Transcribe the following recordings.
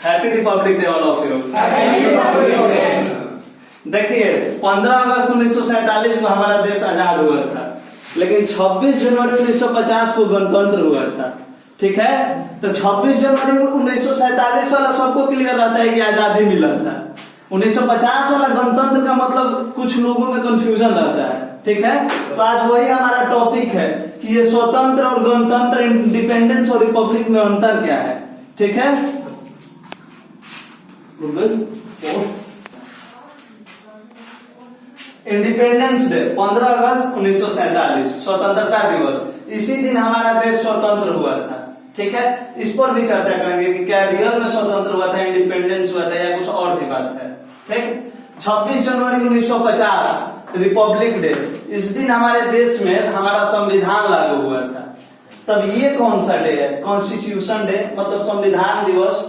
Happy Republic day all of you. देखिए 15 अगस्त 1947 को हमारा देश आजाद हुआ था, लेकिन 26 जनवरी 1950 को गणतंत्र हुआ था। ठीक है, तो 26 जनवरी 1947 वाला सबको क्लियर रहता है कि आजादी मिला था। 1950 वाला गणतंत्र का मतलब कुछ लोगों में कंफ्यूजन रहता है। ठीक है, तो आज वही हमारा टॉपिक है कि ये स्वतंत्र और गणतंत्र, इंडिपेंडेंस और रिपब्लिक में अंतर क्या है। ठीक है, इंडिपेंडेंस डे 15 अगस्त 1947 स्वतंत्रता दिवस, इसी दिन हमारा देश स्वतंत्र हुआ था। ठीक है, इस पर भी चर्चा करेंगे कि क्या रियल में स्वतंत्र हुआ था, इंडिपेंडेंस हुआ था या कुछ और भी बात है। ठीक, 26 जनवरी 1950 रिपब्लिक डे, इस दिन हमारे देश में हमारा संविधान लागू हुआ था। तब ये कौन सा डे है? कॉन्स्टिट्यूशन डे, मतलब संविधान दिवस।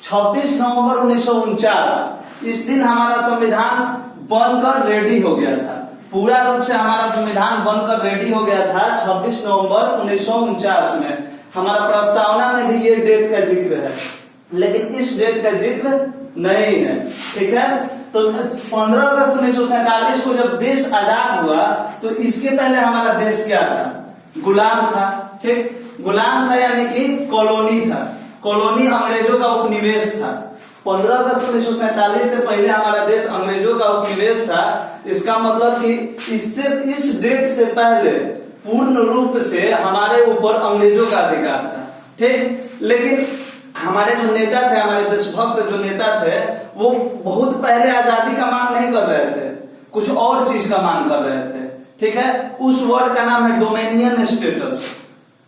26 नवंबर 1949 इस दिन हमारा संविधान बनकर रेडी हो गया था। पूरा रूप से हमारा संविधान बनकर रेडी हो गया था 26 नवंबर 1949 में। हमारा प्रस्तावना में भी ये डेट का जिक्र है, लेकिन इस डेट का जिक्र नहीं है। ठीक है, तो 15 अगस्त 1947 को जब देश आजाद हुआ तो इसके पहले हमारा देश क्या था? गुलाम था। ठीक, गुलाम था यानी कि कॉलोनी था। कॉलोनी अंग्रेजों का उपनिवेश था। 15 अगस्त 1947 से पहले हमारा देश अंग्रेजों का उपनिवेश था। इसका मतलब कि इससे, इस डेट से पहले पूर्ण रूप से हमारे ऊपर अंग्रेजों का अधिकार था। ठीक, लेकिन हमारे जो नेता थे, हमारे देशभक्त जो नेता थे, वो बहुत पहले आजादी का मांग नहीं कर रहे थे, कुछ और चीज का मांग कर रहे थे। ठीक है, उस वर्ड का नाम है डोमिनियन स्टेटस।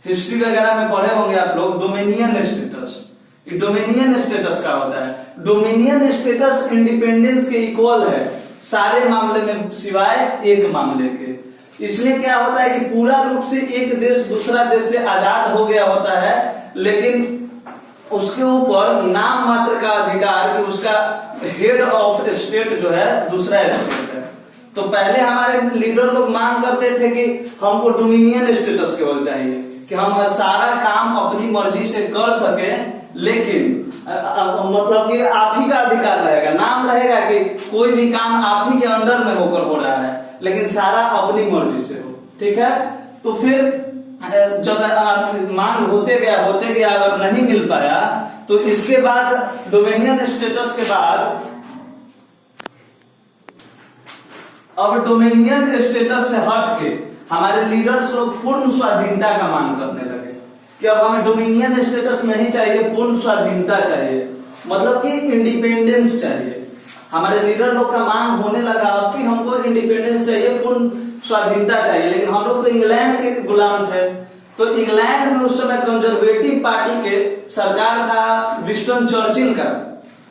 हिस्ट्री वगैरह में पढ़े होंगे आप लोग, डोमिनियन स्टेटस। डोमिनियन स्टेटस का होता है, डोमिनियन स्टेटस इंडिपेंडेंस के इक्वल है सारे मामले में सिवाय एक मामले के। इसमें क्या होता है कि पूरा रूप से एक देश दूसरा देश से आजाद हो गया होता है, लेकिन उसके ऊपर नाम मात्र का अधिकार कि उसका हेड ऑफ स्टेट जो है दूसरा स्टेट है। तो पहले हमारे लीडर लोग मांग करते थे कि हमको डोमिनियन स्टेटस केवल चाहिए, कि हम सारा काम अपनी मर्जी से कर सके, लेकिन मतलब कि आप ही का अधिकार रहेगा, नाम रहेगा कि कोई भी काम आप ही के अंडर में होकर हो रहा है, लेकिन सारा अपनी मर्जी से हो। ठीक है, तो फिर जब मांग होते गया अगर नहीं मिल पाया तो इसके बाद डोमिनियन स्टेटस के बाद अब डोमिनियन स्टेटस से हट के हमारे लीडर्स लोग पूर्ण स्वाधीनता का मांग करने लगे कि अब हमें डोमिनियन स्टेटस नहीं चाहिए, पूर्ण स्वाधीनता चाहिए, मतलब कि इंडिपेंडेंस चाहिए। हमारे लीडर लोग का मांग होने लगा अब कि हमको इंडिपेंडेंस चाहिए, पूर्ण स्वाधीनता चाहिए। लेकिन हम लोग तो इंग्लैंड के गुलाम थे, तो इंग्लैंड में उस समय कंजर्वेटिव पार्टी के सरकार था विंस्टन चर्चिल का।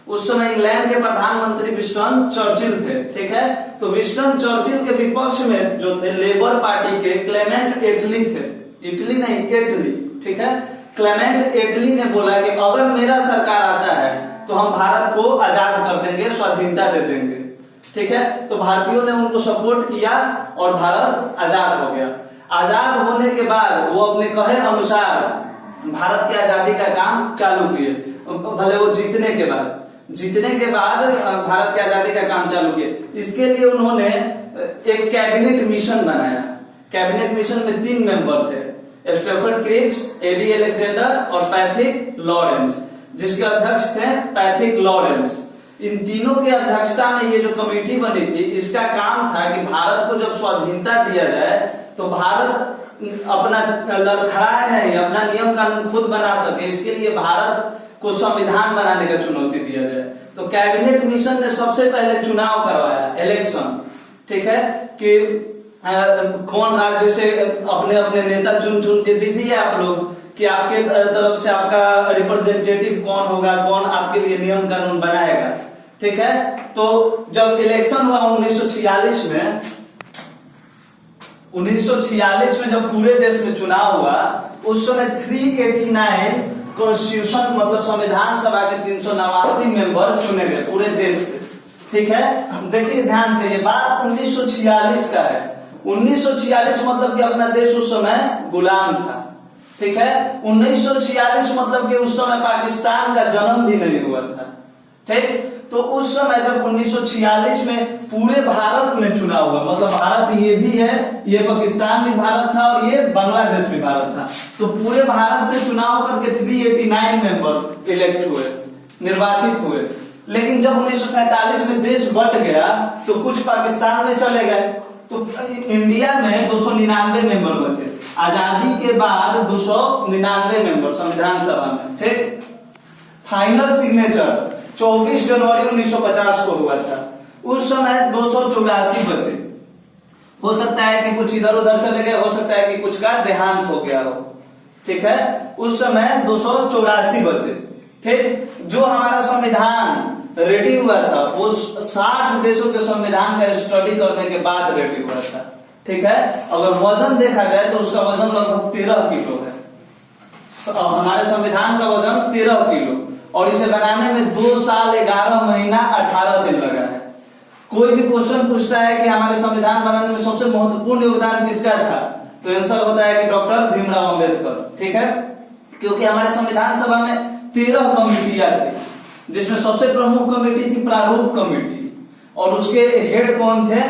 उस समय इंग्लैंड के प्रधानमंत्री विंस्टन चर्चिल थे। ठीक है, तो विंस्टन चर्चिल के विपक्ष में जो थे लेबर पार्टी के क्लेमेंट एटली थे, इटली नहीं एटली। ठीक है, क्लेमेंट एटली ने बोला कि अगर मेरा सरकार आता है तो हम भारत को आजाद कर देंगे, स्वाधीनता दे देंगे। ठीक है, तो भारतीयों ने उनको सपोर्ट किया और भारत आजाद हो गया। आजाद होने के बाद वो अपने कहे अनुसार भारत की आजादी का काम चालू किए, भले वो जीतने के बाद भारत की आजादी का काम चालू किए। इसके लिए उन्होंने एक कैबिनेट मिशन बनाया। कैबिनेट मिशन में 3 मेंबर थे, स्टेफर्ड क्रिप्स, एबी अलेक्जेंडर और पैथिक लॉरेंस, जिसके अध्यक्ष थे पैथिक लॉरेंस। इन तीनों की अध्यक्षता में ये जो कमेटी बनी थी, इसका काम था कि भारत को जब स्वाधीनता दिया जाए तो भारत अपना लड़खड़ाए नहीं, अपना नियम कानून खुद बना सके, इसके लिए भारत को संविधान बनाने का चुनौती दिया जाए। तो कैबिनेट मिशन ने सबसे पहले चुनाव करवाया, इलेक्शन। ठीक है, कि कौन राज्य से अपने अपने नेता चुन के दीजिए आप लोग कि आपके तरफ से आपका रिप्रेजेंटेटिव कौन होगा, कौन आपके लिए नियम कानून बनाएगा। ठीक है, तो जब इलेक्शन हुआ 1946 में जब पूरे देश में चुनाव हुआ, उस समय 389 कॉन्स्टिट्यूशन मतलब संविधान सभा के 389 मेंबर चुने गए पूरे देश से। ठीक है, देखिए ध्यान से, ये बात 1946 का है। 1946 मतलब कि अपना देश उस समय गुलाम था। ठीक है। 1946 मतलब कि उस समय पाकिस्तान का जन्म भी नहीं हुआ था, ठीक। तो उस समय जब 1946 में पूरे भारत में चुनाव हुआ, मतलब भारत ये भी है, ये पाकिस्तान भी भारत था और ये बांग्लादेश भी भारत था, तो पूरे भारत से चुनाव करके 389 मेंबर इलेक्ट हुए, निर्वाचित हुए। लेकिन जब 1947 में देश बंट गया तो कुछ पाकिस्तान में चले गए, तो इंडिया में 299 मेंबर बचे। आजादी के बाद 299 मेंबर संविधान सभा में, ठीक। फाइनल सिग्नेचर 24 जनवरी 1950 को हुआ था। उस समय 284 बचे। हो सकता है कि कुछ इधर उधर चले गए, हो सकता है कि कुछ का देहांत हो गया हो, ठीक है। उस समय 284 बचे, ठीक। जो हमारा संविधान रेडी हुआ था वो 60 देशों के संविधान का स्टडी करने के बाद रेडी हुआ था, ठीक है। अगर वजन देखा जाए तो उसका वजन लगभग 13 किलो है। हमारे संविधान का वजन 13 किलो और इसे बनाने में 2 साल 11 महीना 18 दिन लगा है। कोई भी क्वेश्चन पूछता है कि हमारे संविधान बनाने में सबसे महत्वपूर्ण योगदान किसका था, तो आंसर होता है कि डॉक्टर भीमराव अंबेडकर, ठीक है। क्योंकि हमारे संविधान सभा में 13 कमेटियां थी, जिसमें सबसे प्रमुख कमेटी थी प्रारूप कमेटी, और उसके हेड कौन थे,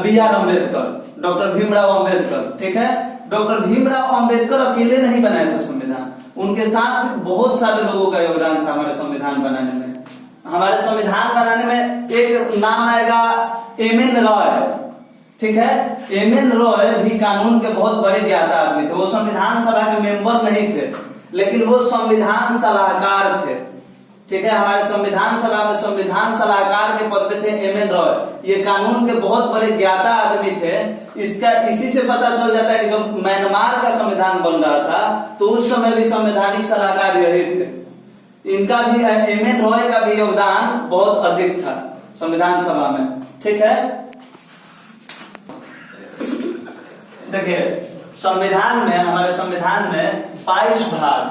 B.R. अम्बेडकर, डॉक्टर भीमराव अंबेडकर, ठीक है। डॉक्टर भीमराव अंबेडकर अकेले नहीं बनाए थे संविधान, उनके साथ बहुत सारे लोगों का योगदान था हमारे संविधान बनाने में। हमारे संविधान बनाने में एक नाम आएगा M.N. रॉय, ठीक है। M.N. रॉय भी कानून के बहुत बड़े ज्ञाता आदमी थे। वो संविधान सभा के मेंबर नहीं थे, लेकिन वो संविधान सलाहकार थे, ठीक है। हमारे संविधान सभा में संविधान सलाहकार के पद पे थे M.N. रॉय। ये कानून के बहुत बड़े ज्ञाता आदमी थे। इसी से पता चल जाता है कि जब म्यांमार का संविधान बन रहा था तो उस समय भी संवैधानिक सलाहकार यही थे। इनका भी M.N. रॉय का भी योगदान बहुत अधिक था संविधान सभा में, ठीक है। देखिए संविधान में, हमारे संविधान में 22 भाग,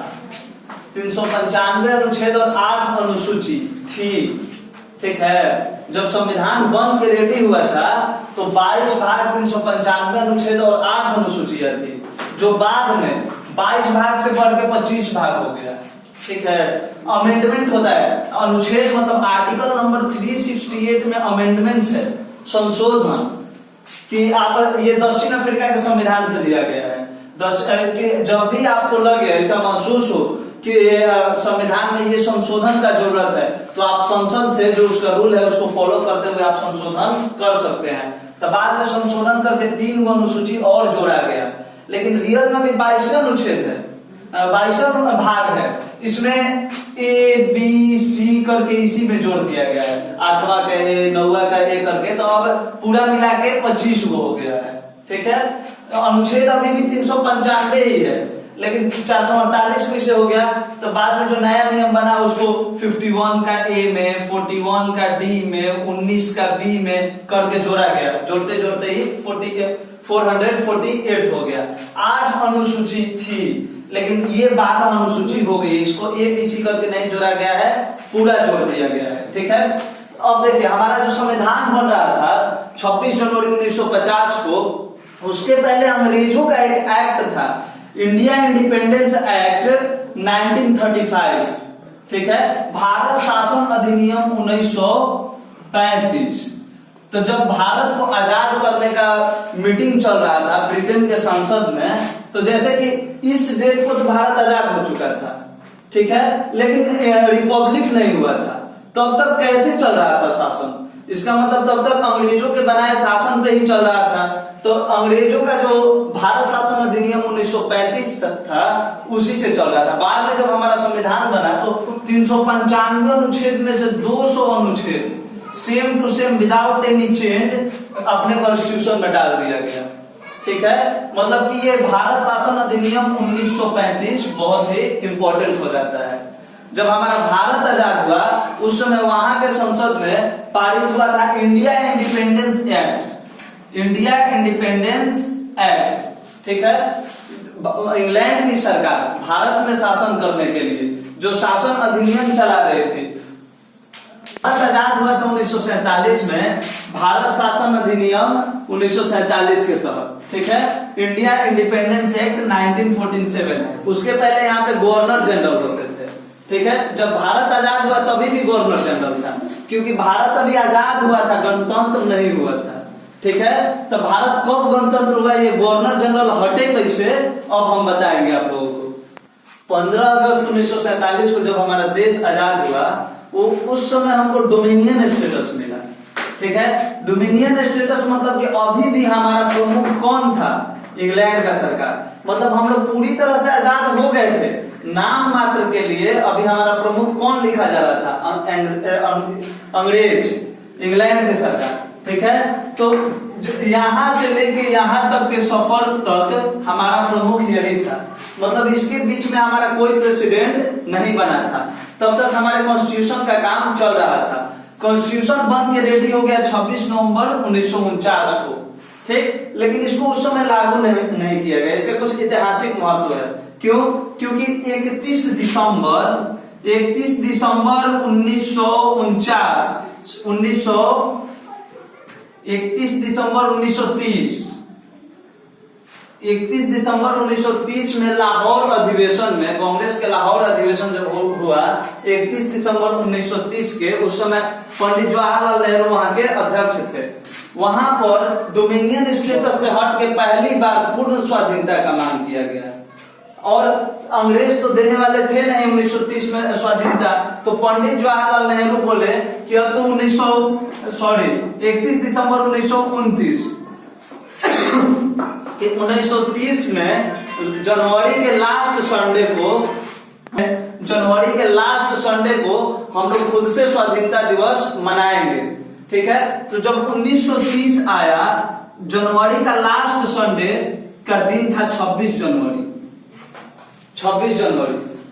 395 अनुच्छेद और 8 अनुसूची थी, ठीक है। जब संविधान बन के रेडी हुआ था तो 22 भाग, 395 अनुच्छेद और 8 अनुसूचियां थी, जो बाद में 22 भाग से बढ़ के 25 भाग हो गया, ठीक है। अमेंडमेंट होता है, अनुच्छेद मतलब आर्टिकल नंबर 368 में अमेंडमेंट्स है, संशोधन, कि आप ये दक्षिण अफ्रीका के संविधान से दिया गया है। जब भी आपको लगे, ऐसा महसूस हो कि संविधान में ये संशोधन का जरूरत है, तो आप संसद से जो उसका रूल है उसको फॉलो करते हुए आप संशोधन कर सकते हैं। तो बाद में संशोधन करके 3 अनुसूची और जोड़ा गया, लेकिन रियल में भी 22 अनुच्छेद है, 22 भाग है। इसमें A-B-C करके इसी में जोड़ दिया गया है, 8वां का A, 9वां का A करके, तो अब पूरा मिला के 25 गो हो गया है, ठीक है। अनुच्छेद अभी भी 395 ही है, लेकिन 448 में से हो गया, तो बाद में जो नया नियम बना उसको 51 का A में, 41 का D में, 19 का B में करके जोड़ा गया। जोड़ते जोड़ते ही 448 हो गया। 8 अनुसूची थी, लेकिन ये 12 अनुसूची हो गई, इसको ABC करके नहीं जोड़ा गया है, पूरा जोड़ दिया गया है, ठीक है। अब देखिए हमारा जो संविधान बन रहा था 26 जनवरी 1950 को, उसके पहले अंग्रेजों का एक एक्ट था, इंडिया इंडिपेंडेंस एक्ट 1935, ठीक है। भारत शासन अधिनियम 1935। तो जब भारत को आजाद करने का मीटिंग चल रहा था ब्रिटेन के संसद में, तो जैसे कि इस डेट को तो भारत आजाद हो चुका था, ठीक है, लेकिन रिपब्लिक नहीं हुआ था। तब तक कैसे चल रहा था शासन, इसका मतलब तब तक अंग्रेजों के बनाए शासन पे ही चल रहा था। तो अंग्रेजों का जो भारत शासन अधिनियम 1935 था उसी से चल रहा था। बाद में जब हमारा संविधान बना तो 395 अनुच्छेद में से 200 अनुच्छेद same to same without any change अपने कॉन्स्टिट्यूशन में डाल दिया गया, ठीक है। मतलब कि ये भारत शासन अधिनियम 1935 बहुत ही इंपॉर्टेंट हो जाता है। जब हमारा भारत आजाद हुआ उस समय वहां के संसद में पारित हुआ था India independence act, India independence act, ठीक है। इंग्लैंड की सरकार भारत में शासन करने के लिए जो शासन अधिनियम चला रहे थे, भारत आजाद हुआ था 1947 में भारत शासन अधिनियम 1947 के तहत, ठीक है। इंडिया इंडिपेंडेंस एक्ट 1947, उसके पहले यहाँ पे गवर्नर जनरल होते थे, ठीक है। जब भारत आजाद हुआ तभी भी गवर्नर जनरल था, क्योंकि भारत अभी आजाद हुआ था, गणतंत्र नहीं हुआ था, ठीक है। तो भारत कब गणतंत्र हुआ, ये गवर्नर जनरल हटे कैसे, अब हम बताएंगे आप लोगों को। 15 अगस्त 1947 को जब हमारा देश आजाद हुआ, वो उस समय हमको डोमिनियन स्टेटस मिला, ठीक है। डोमिनियन स्टेटस मतलब कि अभी भी हमारा प्रमुख कौन था, इंग्लैंड का सरकार, मतलब हम लोग पूरी तरह से आजाद हो गए थे, नाम मात्र के लिए अभी हमारा प्रमुख कौन लिखा जा रहा था, अंग्रेज, इंग्लैंड के सरकार, ठीक है। तो यहाँ से लेके यहाँ तक के सफर तक हमारा प्रमुख यही था, मतलब इसके बीच में हमारा कोई प्रेसिडेंट नहीं बना था। तब तक हमारे कॉन्स्टिट्यूशन का काम चल रहा था। कॉन्स्टिट्यूशन बन के रेडी हो गया 26 नवंबर 1949 को, ठीक, लेकिन इसको उस समय लागू नहीं किया गया। इसका कुछ ऐतिहासिक महत्व है, क्यों? क्योंकि 31 दिसंबर 31 दिसंबर 1930 में लाहौर अधिवेशन में, कांग्रेस के लाहौर अधिवेशन जब हुआ 31 दिसंबर 1930 के, उस समय पंडित जवाहरलाल नेहरू वहां के अध्यक्ष थे। वहां पर डोमिनियन स्टेटस से हट के पहली बार पूर्ण स्वाधीनता का मांग किया गया, और अंग्रेज तो देने वाले थे नहीं 1930 में स्वाधीनता। तो पंडित जवाहरलाल नेहरू बोले कि अब तो 31 दिसंबर 1930 में जनवरी के लास्ट संडे को हम लोग खुद से स्वाधीनता दिवस मनाएंगे, ठीक है। तो जब 1930 आया, जनवरी का लास्ट संडे का दिन था 26 जनवरी।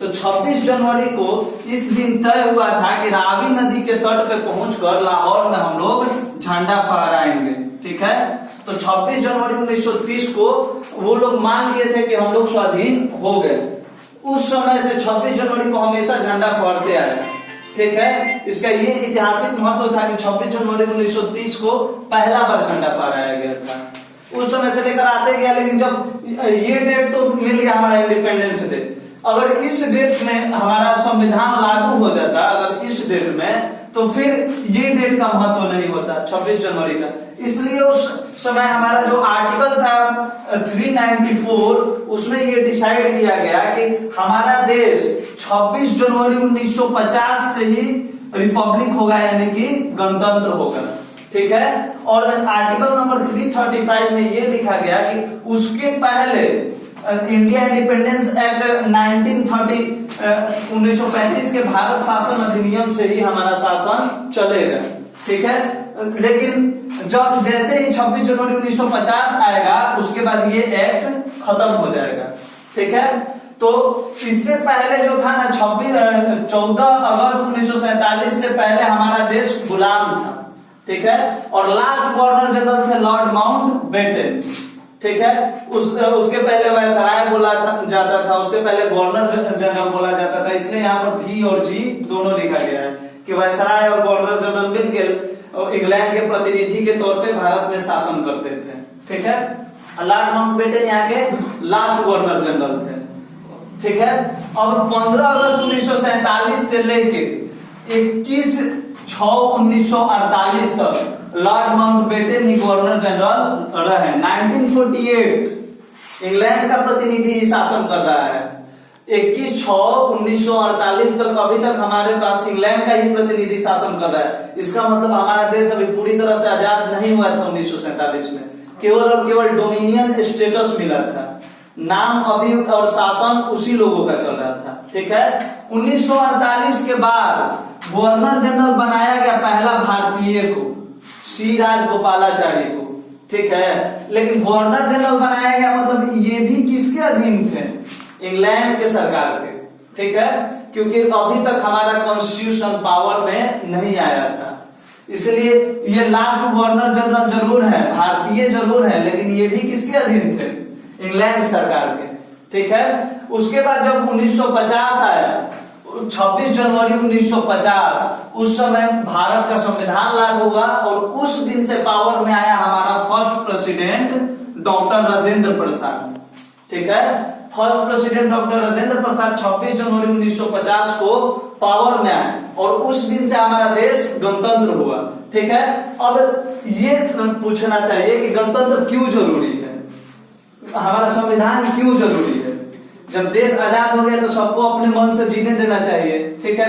तो 26 जनवरी को इस दिन तय हुआ था कि रावी नदी के तट पे पहुंचकर लाहौर में हम लोग झंडा फहराएंगे, ठीक है। तो 26 जनवरी 1930 को वो लोग मान लिए थे कि हम लोग स्वाधीन हो गए। उस समय से 26 जनवरी को हमेशा झंडा फहरते आए, ठीक है। इसका ये ऐतिहासिक महत्व था कि 26 जनवरी 1930 को पहला बार झंडा फहराया गया था। उस समय से लेकर आते गया, लेकिन जब ये डेट तो मिल गया हमारा इंडिपेंडेंस डे, अगर इस डेट में हमारा संविधान लागू हो जाता, अगर इस डेट में, तो फिर ये डेट का महत्व नहीं होता 26 जनवरी का। इसलिए उस समय हमारा जो आर्टिकल था 394, उसमें ये डिसाइड किया गया कि हमारा देश 26 जनवरी 1950 से ही रिपब्लिक होगा, यानी कि गणतंत्र होगा, ठीक है। और आर्टिकल नंबर 335 में ये लिखा गया कि उसके पहले इंडिया इंडिपेंडेंस एक्ट 1935 के भारत शासन अधिनियम से ही हमारा शासन चलेगा, ठीक है। लेकिन जब जैसे ही 26 जनवरी 1950 आएगा, उसके बाद ये एक्ट खत्म हो जाएगा, ठीक है। तो इससे पहले जो था ना 14 अगस्त 1947 से पहले हमारा देश गुलाम था, ठीक है। और लास्ट गवर्नर जनरल थे लॉर्ड माउंटबेटन, ठीक है। उसके पहले वायसराय बोला जाता था, उसके पहले गवर्नर जनरल बोला जाता था। इसलिए यहाँ पर भी और जी दोनों लिखा गया है कि वायसराय और गवर्नर जनरल मिलकर इंग्लैंड के प्रतिनिधि के तौर पे भारत में शासन करते थे, ठीक है। लॉर्ड माउंटबेटन यहाँ के लास्ट गवर्नर जनरल थे, ठीक है। अब 15 अगस्त 1947 से लेके 21/6/1948 तक लॉर्ड माउंटबेटन ही गवर्नर जनरल रहे। 1948 इंग्लैंड का प्रतिनिधि शासन कर रहा है। 21/6/1948 तक अभी तक हमारे पास इंग्लैंड का ही प्रतिनिधि शासन कर रहा है। इसका मतलब हमारा देश अभी पूरी तरह से आजाद नहीं हुआ था 1947 में, केवल और केवल डोमिनियन स्टेटस मिला था, नाम अभी और शासन उसी लोगों का चल रहा था, ठीक है। 1948 के बाद गवर्नर जनरल बनाया गया पहला भारतीय को, सी राजगोपालाचारी को, ठीक है। लेकिन गवर्नर जनरल बनाया गया मतलब ये भी किसके अधीन थे? इंग्लैंड के सरकार के, ठीक है, क्योंकि अभी तक हमारा कॉन्स्टिट्यूशन पावर में नहीं आया था। इसलिए ये लास्ट गवर्नर जनरल जरूर है, भारतीय जरूर है, लेकिन ये भी किसके अधीन थे? इंग्लैंड सरकार के, ठीक है। उसके बाद जब 1950 आया, 26 जनवरी 1950 उस समय भारत का संविधान लागू हुआ और उस दिन से पावर में आया हमारा first president doctor Rajendra Prasad. ठीक है, first president doctor Rajendra Prasad 26 जनवरी 1950 को पावर में आए और उस दिन से हमारा देश गणतंत्र हुआ। ठीक है, अब ये पूछना चाहिए कि गणतंत्र क्यों जरूरी है, हमारा संविधान क्यों जरूरी है। जब देश आजाद हो गया तो सबको अपने मन से जीने देना चाहिए। ठीक है,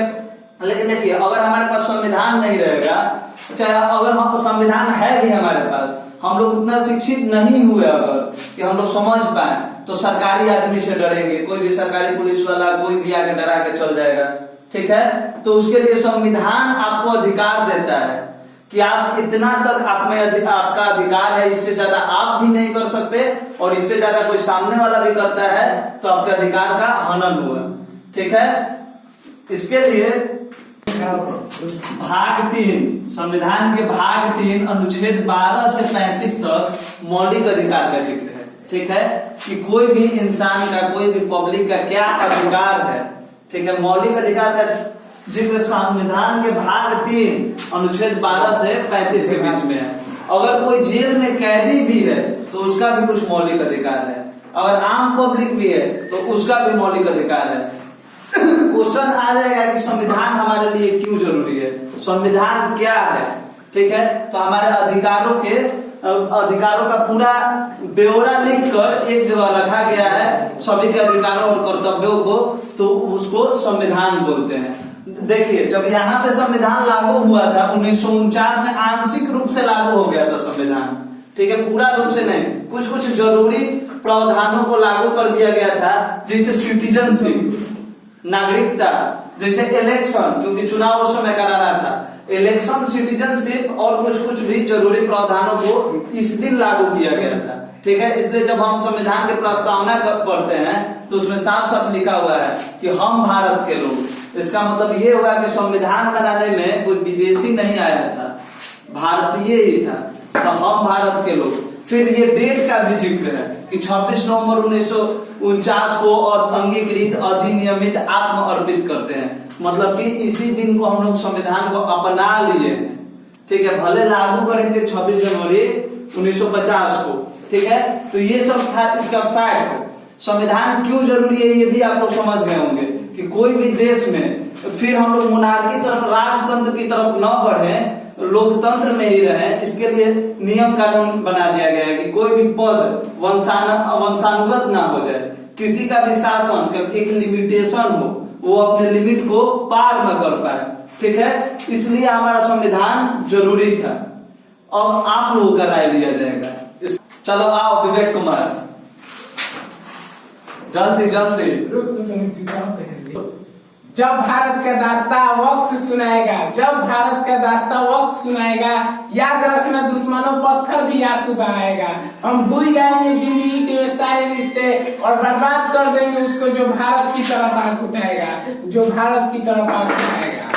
लेकिन देखिए अगर हमारे पास संविधान नहीं रहेगा, चाहे अगर हम संविधान है भी हमारे पास, हम लोग उतना शिक्षित नहीं हुए अगर कि हम लोग समझ पाए, तो सरकारी आदमी से डरेंगे, कोई भी सरकारी पुलिस वाला कोई भी आके डरा के चल जाएगा। ठीक है, तो उसके लिए संविधान आपको अधिकार देता है कि आप इतना तक आप में आपका अधिकार है, इससे ज्यादा आप भी नहीं कर सकते और इससे ज्यादा कोई सामने वाला भी करता है तो आपके अधिकार का हनन हुआ। ठीक है, इसके लिए भाग 3 संविधान के भाग 3 अनुच्छेद 12 से 35 तक मौलिक अधिकार का जिक्र है। ठीक है, कि कोई भी इंसान का, कोई भी पब्लिक का क्या अधिकार है। ठीक है, मौलिक अधिकार का जिक्र संविधान के भाग 3 अनुच्छेद 12 से 35 के बीच में है। अगर कोई जेल में कैदी भी है तो उसका भी कुछ मौलिक अधिकार है, अगर आम पब्लिक भी है तो उसका भी मौलिक अधिकार है। क्वेश्चन आ जाएगा कि संविधान हमारे लिए क्यों जरूरी है, संविधान क्या है। ठीक है, तो हमारे अधिकारों का पूरा ब्यौरा लिखकर एक जगह रखा गया है, सभी के अधिकारों और कर्तव्यों को, तो उसको संविधान बोलते हैं। देखिए जब यहाँ पे संविधान लागू हुआ था 1949 में, आंशिक रूप से लागू हो गया था संविधान। ठीक है, पूरा रूप से नहीं, कुछ कुछ जरूरी प्रावधानों को लागू कर दिया गया था, जैसे सिटीजनशिप नागरिकता, जैसे इलेक्शन, क्योंकि चुनाव उस समय कराना था, इलेक्शन, सिटीजनशिप और कुछ कुछ भी जरूरी प्रावधानों को इस दिन लागू किया गया था। ठीक है, इसलिए जब हम संविधान की प्रस्तावना पढ़ते हैं तो उसमें साफ साफ लिखा हुआ है कि हम भारत के लोग। इसका मतलब ये होगा कि संविधान बनाने में कोई विदेशी नहीं आया था, भारतीय ही था, तो हम भारत के लोग। फिर ये डेट का भी जिक्र है कि 26 नवंबर 1949 को अंगीकृत, अधिनियमित, आत्म अर्पित करते हैं, मतलब कि इसी दिन को हम लोग संविधान को अपना लिए। ठीक है, भले लागू करेंगे 26 जनवरी 1950 को। ठीक है, तो ये सब था इसका फैक्ट। संविधान क्यों जरूरी है ये भी आप लोग समझ गए होंगे कि कोई भी देश में फिर हम लोग मोनार्की तरफ, राजतंत्र की तरफ न बढ़े, लोकतंत्र में ही रहे, इसके लिए नियम कानून बना दिया गया है कि कोई भी पद वंशानुगत ना हो जाए, किसी का भी शासन का एक लिमिटेशन हो, वो अपने लिमिट को पार न कर पाए। ठीक है, इसलिए हमारा संविधान जरूरी था। अब आप लोगों का राय लिया जाएगा। चलो आओ विवेक कुमार, जल्दी जल्दी। जब भारत का दास्ता वक्त सुनाएगा, जब भारत का दास्ता वक्त सुनाएगा, याद रखना दुश्मनों पत्थर भी आंसू बहाएगा। हम भूल जाएंगे जिंदगी के वे सारे रिश्ते और बर्बाद कर देंगे उसको जो भारत की तरफ आंख उठाएगा, जो भारत की तरफ आंख उठाएगा।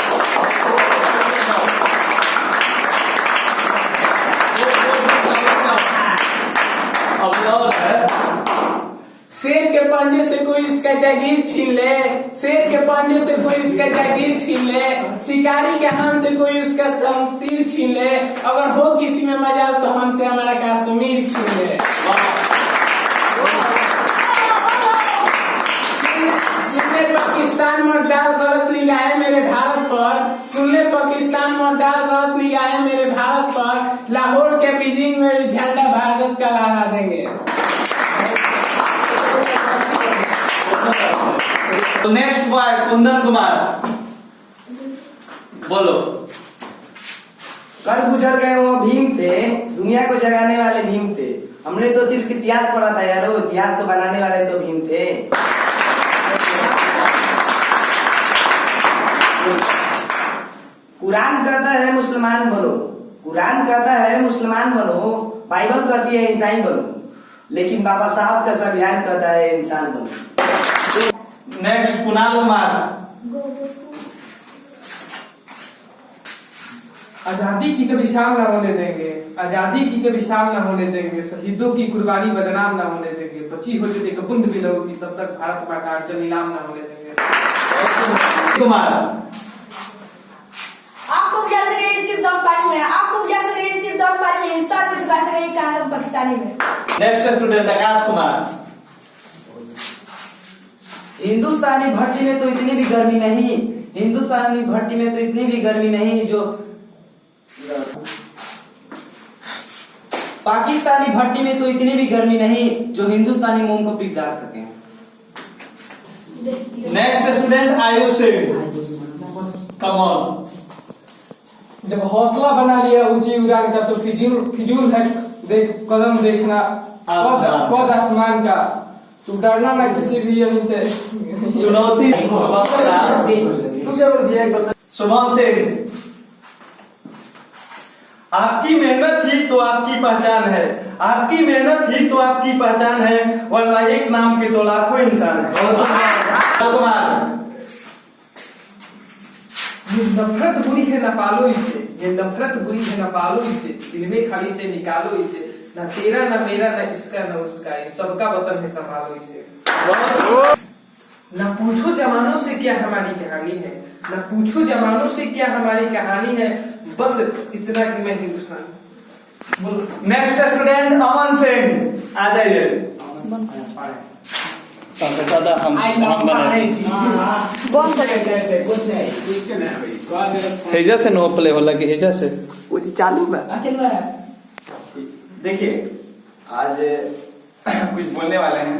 शेर के पंजे से कोई इसका जागीर छीन ले, शेर के पंजे से कोई इसका जागीर छीन ले, शिकारी के हाथ से कोई उसका शमशीर छीन ले, अगर हो किसी में मजाल तो हमसे हमारा कश्मीर छीन ले। सुनने पाकिस्तान में डाल गलत निगाहें मेरे भारत पर, सुनने पाकिस्तान में डाल गलत निगाहें मेरे भारत पर, लाहौर के बीजिंग में झंडा भारत का लहरा देंगे। तो नेक्स्ट बॉय कुंदन कुमार, बोलो। कर गुजर गए वो भीम थे, दुनिया को जगाने वाले भीम थे। हमने तो सिर्फ इतिहास पढ़ा था यारो, इतिहास तो बनाने वाले तो भीम थे। कुरान कहता है मुसलमान बनो, कुरान कहता है मुसलमान बनो, बाइबल कहती है ईसाई बनो, लेकिन बाबा साहब का संविधान कहता है इंसान बनो। नेक्स्ट कुणाल कुमार। आजादी की कभी शाम न होने देंगे, आजादी की कभी शाम न होने देंगे, शहीदों की कुर्बानी बदनाम न होने देंगे, बची हो जो एक बूंद भी लहू की, तब तक भारत माता का नीलाम न होने देंगे। कुमार आपको बुझा सके सिर्फ दम पानी में, आपको बुझा सके सिर्फ दम पानी में, हिंदुस्तान को झुका सके कांदम पाकिस्तानी में। Next student Akash Kumar. हिंदुस्तानी भट्टी में तो इतनी भी गर्मी नहीं, हिंदुस्तानी भट्टी में तो इतनी भी गर्मी नहीं जो पाकिस्तानी भट्टी में तो इतनी भी गर्मी नहीं जो हिंदुस्तानी मोम को पिघला सके। Next student Ayush Singh. Come on. जब हौसला बना लिया ऊंची उड़ान का तो फिजूल है कदम देखना पद आसमान का। तू डरना ना किसी भी यहीं से। चुनौती शुभम सिंह। आपकी मेहनत ही तो आपकी पहचान है, आपकी मेहनत ही तो आपकी पहचान है, वरना एक नाम के तो लाखों इंसान है। कुमार। ये नफरत बुरी है ना पालो इसे, ये नफरत बुरी है ना पालो इसे, इनमें खाली से निकालो इसे। ना तेरा ना मेरा ना इसका ना उसका, ये सबका वतन है संभालो इसे। ना पूछो जमानों से क्या हमारी कहानी है, ना पूछो जमानों से क्या हमारी कहानी है, बस इतना कि मैं हिंदुस्तानी। Next student Aman Singh. आ जाइए। हेजा से नो प्ले होला कि हेजा से चालू में देखिए आज कुछ बोलने वाले हैं।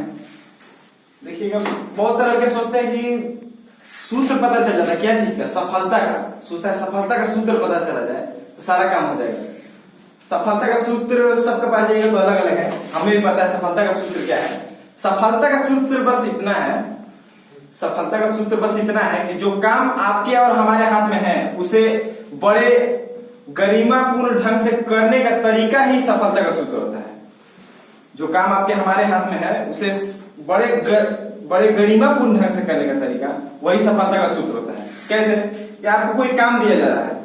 देखिएगा बहुत सारे लड़के सोचते हैं कि सूत्र पता चल जाता है क्या चीज का, सफलता का। सोचता है सफलता का सूत्र पता चला जाए तो सारा काम हो जाएगा। सफलता का सूत्र सबके पास जाएगा तो अलग अलग है, हमें भी पता है सफलता का सूत्र क्या है। सफलता का सूत्र बस इतना है, सफलता का सूत्र बस इतना है कि जो काम आपके और हमारे हाथ में है उसे बड़े गरिमापूर्ण ढंग से करने का तरीका ही सफलता का सूत्र होता है। जो काम आपके हमारे हाथ में है उसे बड़े गरिमापूर्ण ढंग से करने का तरीका वही सफलता का सूत्र होता है। कैसे कि आपको कोई काम दिया जा रहा है,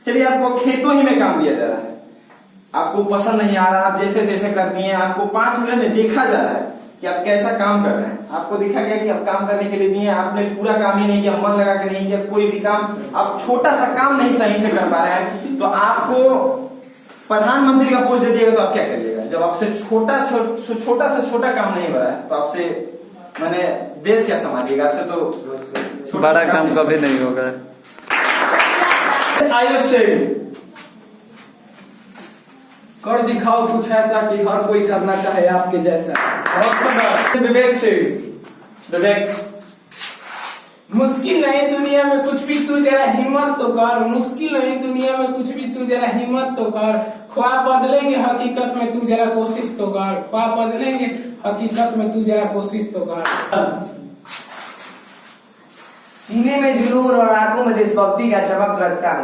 चलिए आपको खेतों ही में काम दिया जा रहा है, आपको पसंद नहीं आ रहा, आप जैसे तैसे कर दिए, आपको 5 मिनट में देखा जा रहा है कि आप कैसा काम कर रहे हैं। आपको दिखा गया कि आप काम करने के लिए दिए, आपने पूरा काम ही नहीं किया, मन लगा के नहीं किया, कोई भी काम आप छोटा सा काम नहीं सही से कर पा रहे हैं, तो आपको प्रधानमंत्री का पोस्ट दे दिएगा तो आप क्या करिएगा? जब आपसे छोटा से छोटा काम नहीं हो रहा है तो आपसे मैंने देश क्या संभालिएगा? आपसे तो बड़ा काम कभी नहीं होगा। आयुष सिंह। कर दिखाओ कुछ ऐसा कि हर कोई करना चाहे आपके जैसा। विवेक सिंह। विवेक। मुश्किल नहीं दुनिया में कुछ भी, तू जरा हिम्मत तो कर। मुश्किल नहीं दुनिया में कुछ भी, तू जरा हिम्मत तो कर। ख्वाब बदलेंगे हकीकत में, तू जरा कोशिश तो कर। ख्वाब बदलेंगे हकीकत में, तू जरा कोशिश तो कर। सीने में जुनून और आंखों में देशभक्ति का चमक रखता हूँ।